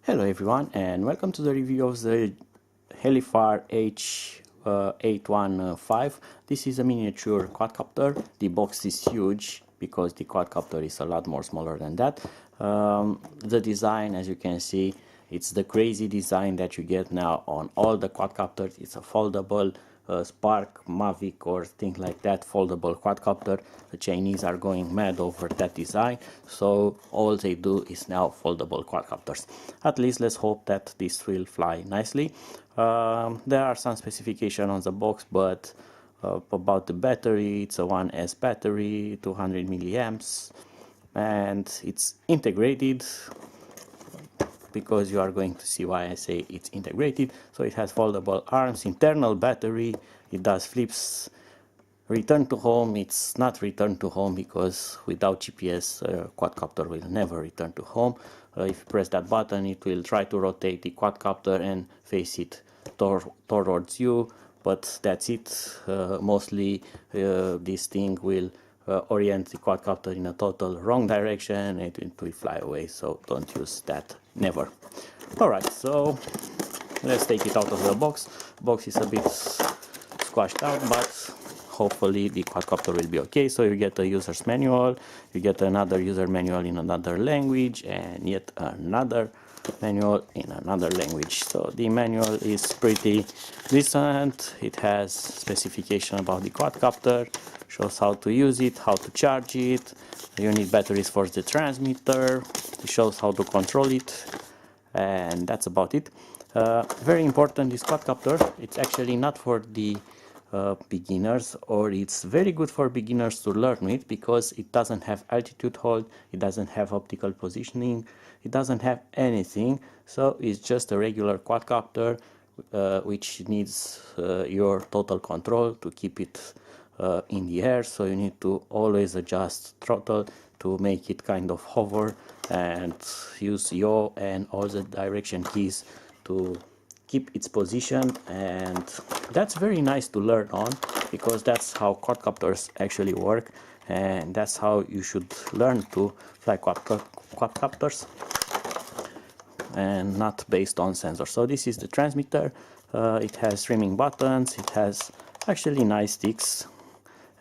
Hello everyone and welcome to the review of the Helifar H815. This is a miniature quadcopter. The box is huge because the quadcopter is a lot more smaller than that. The design, as you can see, it's the crazy design that you get now on all the quadcopters. It's a foldable Spark, Mavic or things like that, foldable quadcopter. The Chinese are going mad over that design, so all they do is now foldable quadcopters. At least let's hope that this will fly nicely. There are some specifications on the box, but about the battery, it's a 1S battery, 200 milliamps, and it's integrated, because you are going to see why I say it's integrated. So it has foldable arms, internal battery, it does flips, return to home. It's not return to home because without GPS quadcopter will never return to home. If you press that button, it will try to rotate the quadcopter and face it towards you, but that's it. Mostly this thing will orient the quadcopter in a total wrong direction and it will fly away, so don't use that, never. Alright, so let's take it out of the box. Box is a bit squashed out, but hopefully the quadcopter will be okay. So you get a user's manual, you get another user manual in another language, and yet another manual in another language. So the manual is pretty decent. It has specification about the quadcopter, shows how to use it, how to charge it. You need batteries for the transmitter. It shows how to control it, and that's about it. Very important, this quadcopter, it's actually not for the beginners, or it's very good for beginners to learn it, because it doesn't have altitude hold, it doesn't have optical positioning, it doesn't have anything. So it's just a regular quadcopter which needs your total control to keep it in the air. So you need to always adjust throttle to make it kind of hover, and use yaw and all the direction keys to keep its position. And that's very nice to learn on, because that's how quadcopters actually work, and that's how you should learn to fly quadcopters, and not based on sensors. So this is the transmitter. It has streaming buttons, it has actually nice sticks,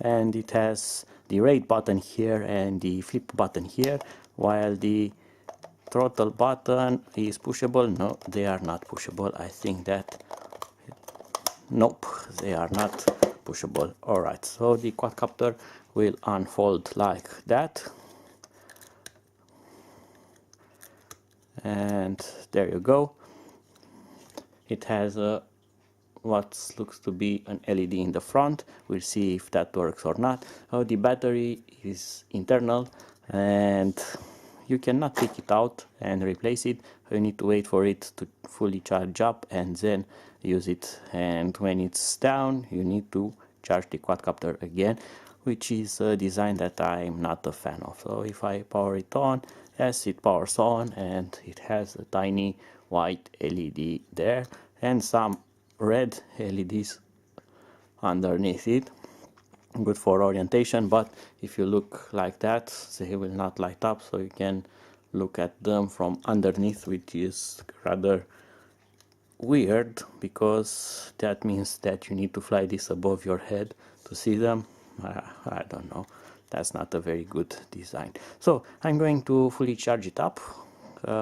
and it has the rate button here and the flip button here, while the throttle button is pushable. No, they are not pushable. I think that, nope, they are not pushable. Alright, so the quadcopter will unfold like that, and there you go. It has a what looks to be an LED in the front. We'll see if that works or not. The battery is internal, and you cannot take it out and replace it. You need to wait for it to fully charge up and then use it, and when it's down you need to charge the quadcopter again, which is a design that I'm not a fan of. So if I power it on, yes, it powers on, and it has a tiny white LED there and some red LEDs underneath it, good for orientation. But if you look like that, they will not light up, so you can look at them from underneath, which is rather weird, because that means that you need to fly this above your head to see them. I don't know, that's not a very good design. So I'm going to fully charge it up,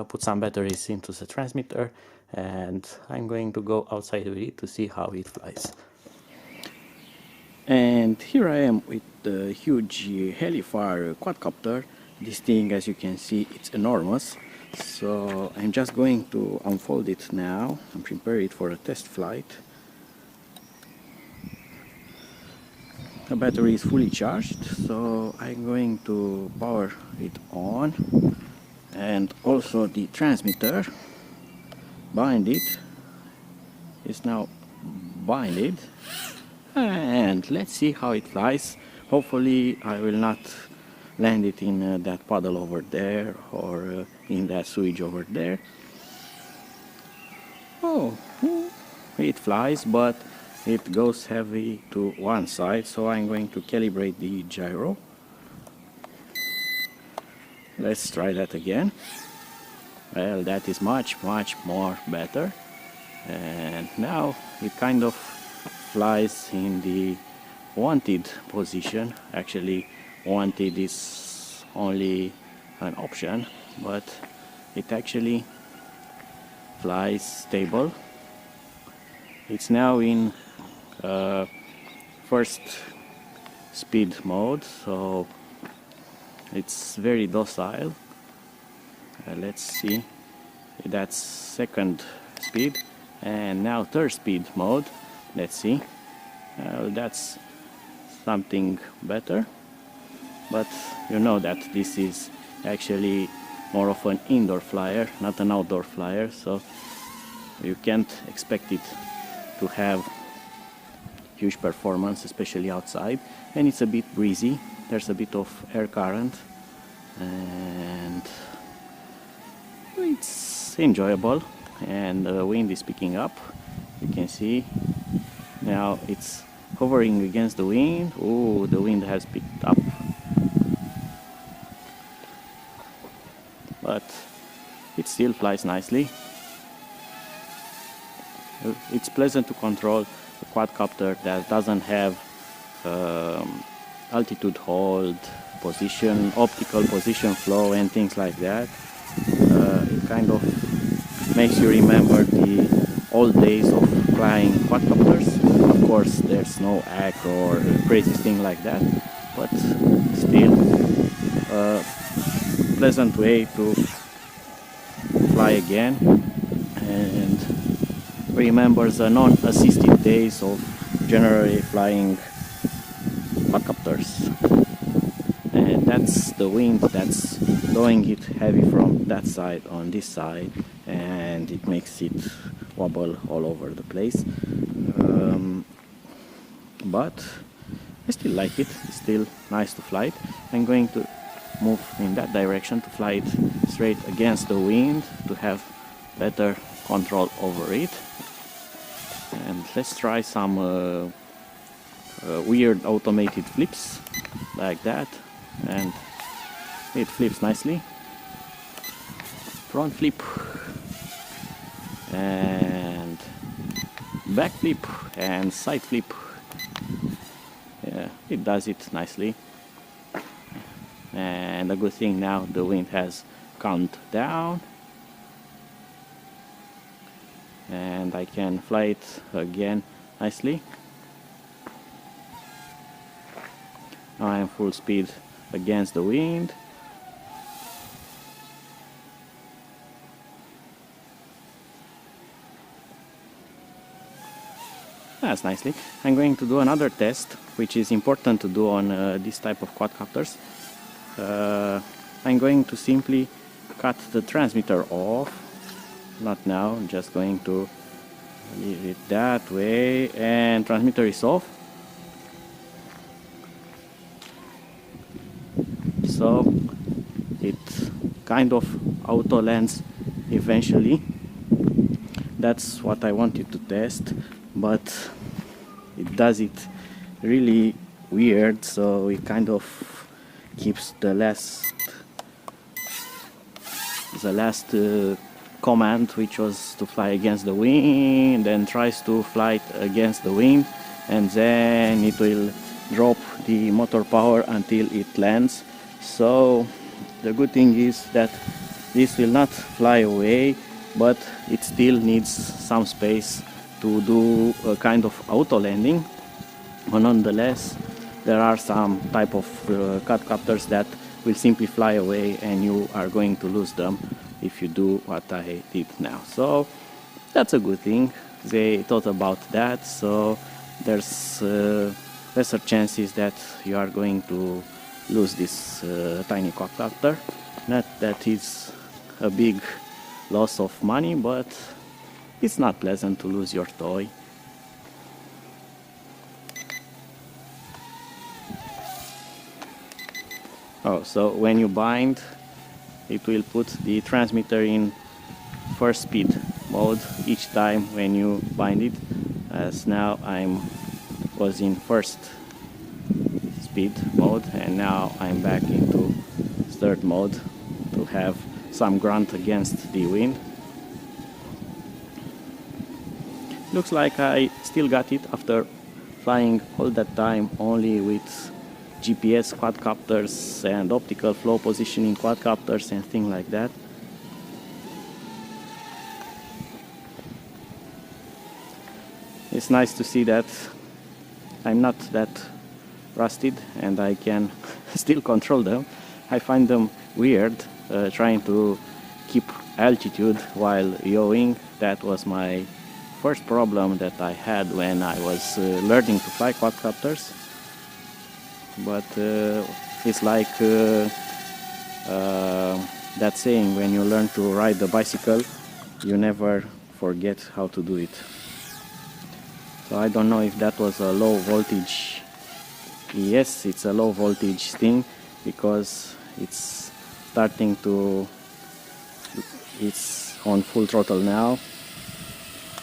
put some batteries into the transmitter, and I'm going to go outside with it to see how it flies. And here I am with the huge Helifar quadcopter. This thing, as you can see, it's enormous. So I'm just going to unfold it now and prepare it for a test flight. The battery is fully charged, so I'm going to power it on, and also the transmitter. Bind it. It's now binded, and let's see how it flies. Hopefully I will not land it in that puddle over there, or in that sewage over there. Oh, it flies, but it goes heavy to one side, so I'm going to calibrate the gyro. Let's try that again. Well, that is much more better, and now it kind of flies in the wanted position. Actually, wanted is only an option, but it actually flies stable. It's now in first speed mode, so it's very docile. Let's see, that's second speed, and now third speed mode. Let's see, that's something better, but you know that this is actually more of an indoor flyer, not an outdoor flyer, so you can't expect it to have huge performance, especially outside. And it's a bit breezy, there's a bit of air current, and it's enjoyable, and the wind is picking up. You can see now it's hovering against the wind. Oh, the wind has picked up, but it still flies nicely. It's pleasant to control a quadcopter that doesn't have altitude hold, position, optical position flow, and things like that. It kind of makes you remember the old days of flying quadcopters. Of course, there's no hack or crazy thing like that, but still a pleasant way to fly again, and remembers the non-assisted days of generally flying quadcopters. And that's the wind that's blowing it heavy from that side on this side, and it makes it wobble all over the place. But I still like it. It's still nice to fly it. I'm going to move in that direction to fly it straight against the wind to have better control over it. And let's try some weird automated flips like that, and it flips nicely. Front flip and back flip and side flip. Yeah, it does it nicely. And the good thing now, the wind has calmed down, and I can fly it again nicely. Now I am full speed against the wind. That's nicely. I'm going to do another test, which is important to do on this type of quadcopters. I'm going to simply cut the transmitter off. Not now, I'm just going to leave it that way, and transmitter is off. So it kind of auto lands eventually. That's what I wanted to test, but it does it really weird, so it kind of keeps the last command, which was to fly against the wind, and tries to fly it against the wind, and then it will drop the motor power until it lands. So the good thing is that this will not fly away, but it still needs some space to do a kind of auto landing. But nonetheless, there are some type of quadcopters that will simply fly away, and you are going to lose them if you do what I did now. So that's a good thing. They thought about that, so there's lesser chances that you are going to lose this tiny quadcopter. Not that it's a big loss of money, but it's not pleasant to lose your toy. Oh, so when you bind, it will put the transmitter in first speed mode each time when you bind it, as now was in first speed mode, and now I'm back into third mode to have some grunt against the wind. Looks like I still got it after flying all that time only with GPS quadcopters and optical flow positioning quadcopters and things like that. It's nice to see that I'm not that rusted and I can still control them. I find them weird trying to keep altitude while yawing. That was my first problem that I had when I was learning to fly quadcopters. But it's like that saying, when you learn to ride the bicycle, you never forget how to do it. So I don't know if that was a low voltage. Yes, it's a low voltage thing, because it's starting to, it's on full throttle now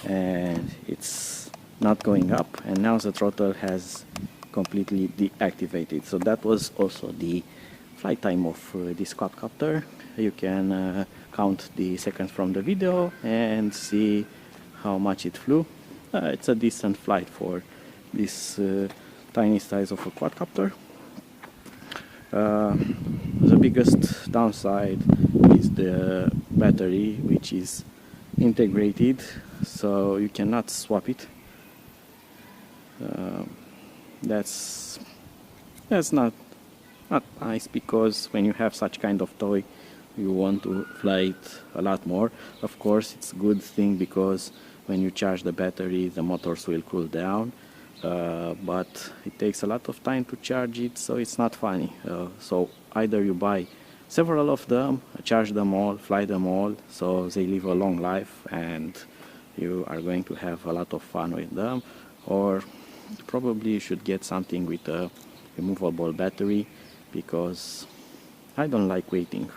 and it's not going up, and now the throttle has completely deactivated. So that was also the flight time of this quadcopter. You can count the seconds from the video and see how much it flew. It's a decent flight for this tiny size of a quadcopter. The biggest downside is the battery, which is integrated, so you cannot swap it. That's not nice, because when you have such kind of toy, you want to fly it a lot more. Of course, it's a good thing, because when you charge the battery, the motors will cool down, but it takes a lot of time to charge it, so it's not funny. So either you buy several of them, charge them all, fly them all, so they live a long life and you are going to have a lot of fun with them, or probably you should get something with a removable battery, because I don't like waiting.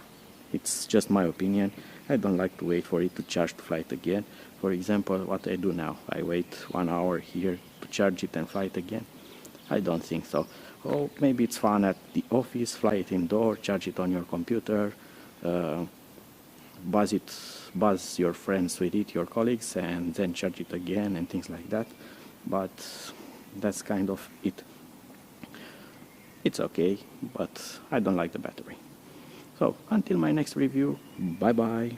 It's just my opinion. I don't like to wait for it to charge to fly it again. For example, what I do now, I wait 1 hour here to charge it and fly it again. I don't think so. Oh, maybe it's fun at the office, fly it indoor, charge it on your computer, buzz your friends with it, your colleagues, and then charge it again and things like that. But that's kind of it. It's okay, but I don't like the battery. So until my next review, bye bye.